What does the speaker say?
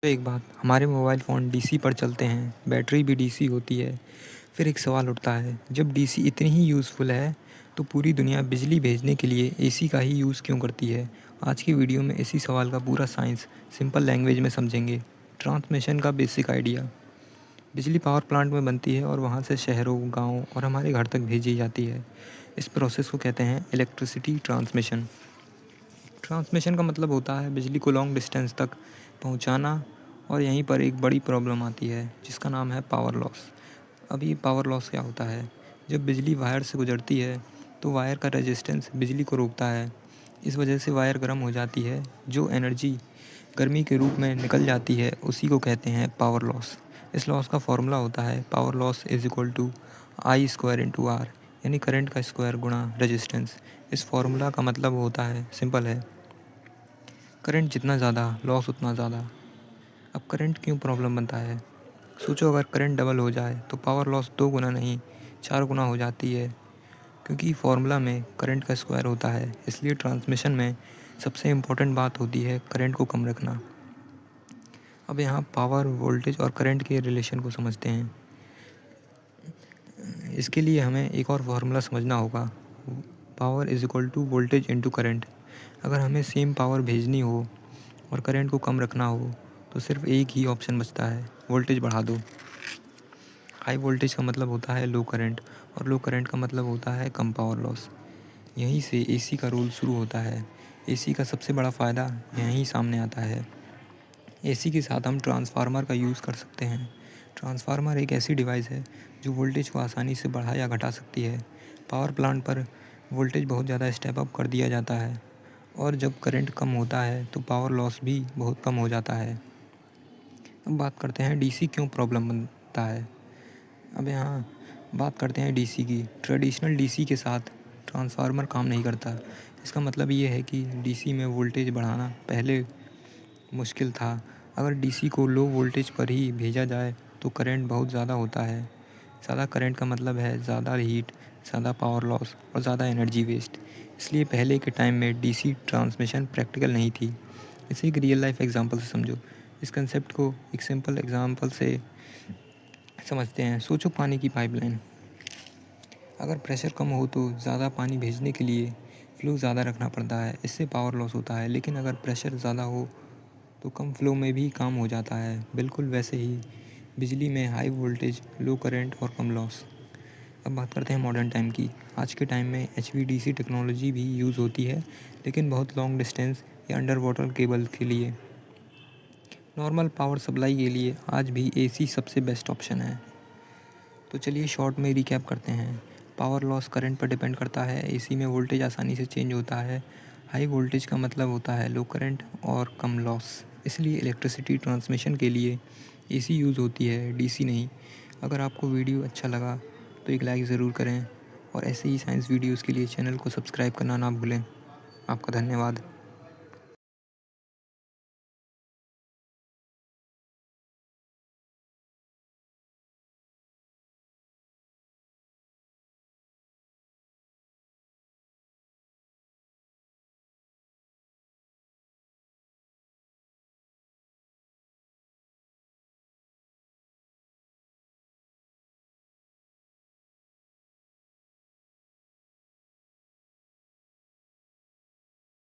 तो एक बात, हमारे मोबाइल फ़ोन डीसी पर चलते हैं, बैटरी भी डीसी होती है। फिर एक सवाल उठता है, जब डीसी इतनी ही यूज़फुल है तो पूरी दुनिया बिजली भेजने के लिए एसी का ही यूज़ क्यों करती है? आज की वीडियो में इसी सवाल का पूरा साइंस सिंपल लैंग्वेज में समझेंगे। ट्रांसमिशन का बेसिक आइडिया। बिजली पावर प्लांट में बनती है और वहाँ से शहरों, गाँव और हमारे घर तक भेजी जाती है। इस प्रोसेस को कहते हैं इलेक्ट्रिसिटी ट्रांसमिशन। ट्रांसमिशन का मतलब होता है बिजली को लॉन्ग डिस्टेंस तक पहुंचाना। और यहीं पर एक बड़ी प्रॉब्लम आती है जिसका नाम है पावर लॉस। अब ये पावर लॉस क्या होता है? जब बिजली वायर से गुजरती है तो वायर का रेजिस्टेंस बिजली को रोकता है। इस वजह से वायर गर्म हो जाती है। जो एनर्जी गर्मी के रूप में निकल जाती है उसी को कहते हैं पावर लॉस। इस लॉस का फॉर्मूला होता है power loss is equal to I square into R, यानी करंट का स्क्वायर गुणा रेजिस्टेंस। इस फॉर्मूला का मतलब होता है, सिंपल है, करंट जितना ज़्यादा लॉस उतना ज़्यादा। अब करंट क्यों प्रॉब्लम बनता है? सोचो, अगर करंट डबल हो जाए तो पावर लॉस 2 गुना नहीं 4 गुना हो जाती है, क्योंकि फार्मूला में करंट का स्क्वायर होता है। इसलिए ट्रांसमिशन में सबसे इम्पोर्टेंट बात होती है करंट को कम रखना। अब यहाँ पावर, वोल्टेज और करंट के रिलेशन को समझते हैं। इसके लिए हमें एक और फार्मूला समझना होगा, power is equal to voltage into current. अगर हमें सेम पावर भेजनी हो और करंट को कम रखना हो तो सिर्फ एक ही ऑप्शन बचता है, वोल्टेज बढ़ा दो। हाई वोल्टेज का मतलब होता है लो करंट और लो करंट का मतलब होता है कम पावर लॉस। यहीं से एसी का रूल शुरू होता है। एसी का सबसे बड़ा फ़ायदा यहीं सामने आता है। एसी के साथ हम ट्रांसफार्मर का यूज़ कर सकते हैं। ट्रांसफार्मर एक ऐसी डिवाइस है जो वोल्टेज को आसानी से बढ़ा या घटा सकती है। पावर प्लांट पर वोल्टेज बहुत ज़्यादा स्टेप अप कर दिया जाता है और जब करंट कम होता है तो पावर लॉस भी बहुत कम हो जाता है। अब बात करते हैं डीसी क्यों प्रॉब्लम बनता है। अब यहाँ बात करते हैं डीसी की। ट्रेडिशनल डीसी के साथ ट्रांसफार्मर काम नहीं करता। इसका मतलब ये है कि डीसी में वोल्टेज बढ़ाना पहले मुश्किल था। अगर डीसी को लो वोल्टेज पर ही भेजा जाए तो करंट बहुत ज़्यादा होता है। ज़्यादा करंट का मतलब है ज़्यादा हीट, ज़्यादा पावर लॉस और ज़्यादा एनर्जी वेस्ट। इसलिए पहले के टाइम में डीसी ट्रांसमिशन प्रैक्टिकल नहीं थी। इसे एक रियल लाइफ एग्जांपल से समझो। इस कंसेप्ट को एक सिंपल एग्जांपल से समझते हैं। सोचो, पानी की पाइपलाइन। अगर प्रेशर कम हो तो ज़्यादा पानी भेजने के लिए फ्लो ज़्यादा रखना पड़ता है, इससे पावर लॉस होता है। लेकिन अगर प्रेशर ज़्यादा हो तो कम फ्लो में भी काम हो जाता है। बिल्कुल वैसे ही बिजली में हाई वोल्टेज, लो करंट और कम लॉस। अब बात करते हैं मॉडर्न टाइम की। आज के टाइम में HVDC टेक्नोलॉजी भी यूज़ होती है, लेकिन बहुत लॉन्ग डिस्टेंस या अंडर वाटर केबल के लिए। नॉर्मल पावर सप्लाई के लिए आज भी एसी सबसे बेस्ट ऑप्शन है। तो चलिए शॉर्ट में रिकैप करते हैं। पावर लॉस करंट पर डिपेंड करता है। एसी में वोल्टेज आसानी से चेंज होता है। हाई वोल्टेज का मतलब होता है लो करंट और कम लॉस। इसलिए इलेक्ट्रिसिटी ट्रांसमिशन के लिए एसी यूज़ होती है, डीसी नहीं। अगर आपको वीडियो अच्छा लगा तो एक लाइक ज़रूर करें और ऐसे ही साइंस वीडियोज़ के लिए चैनल को सब्सक्राइब करना ना भूलें। आपका धन्यवाद।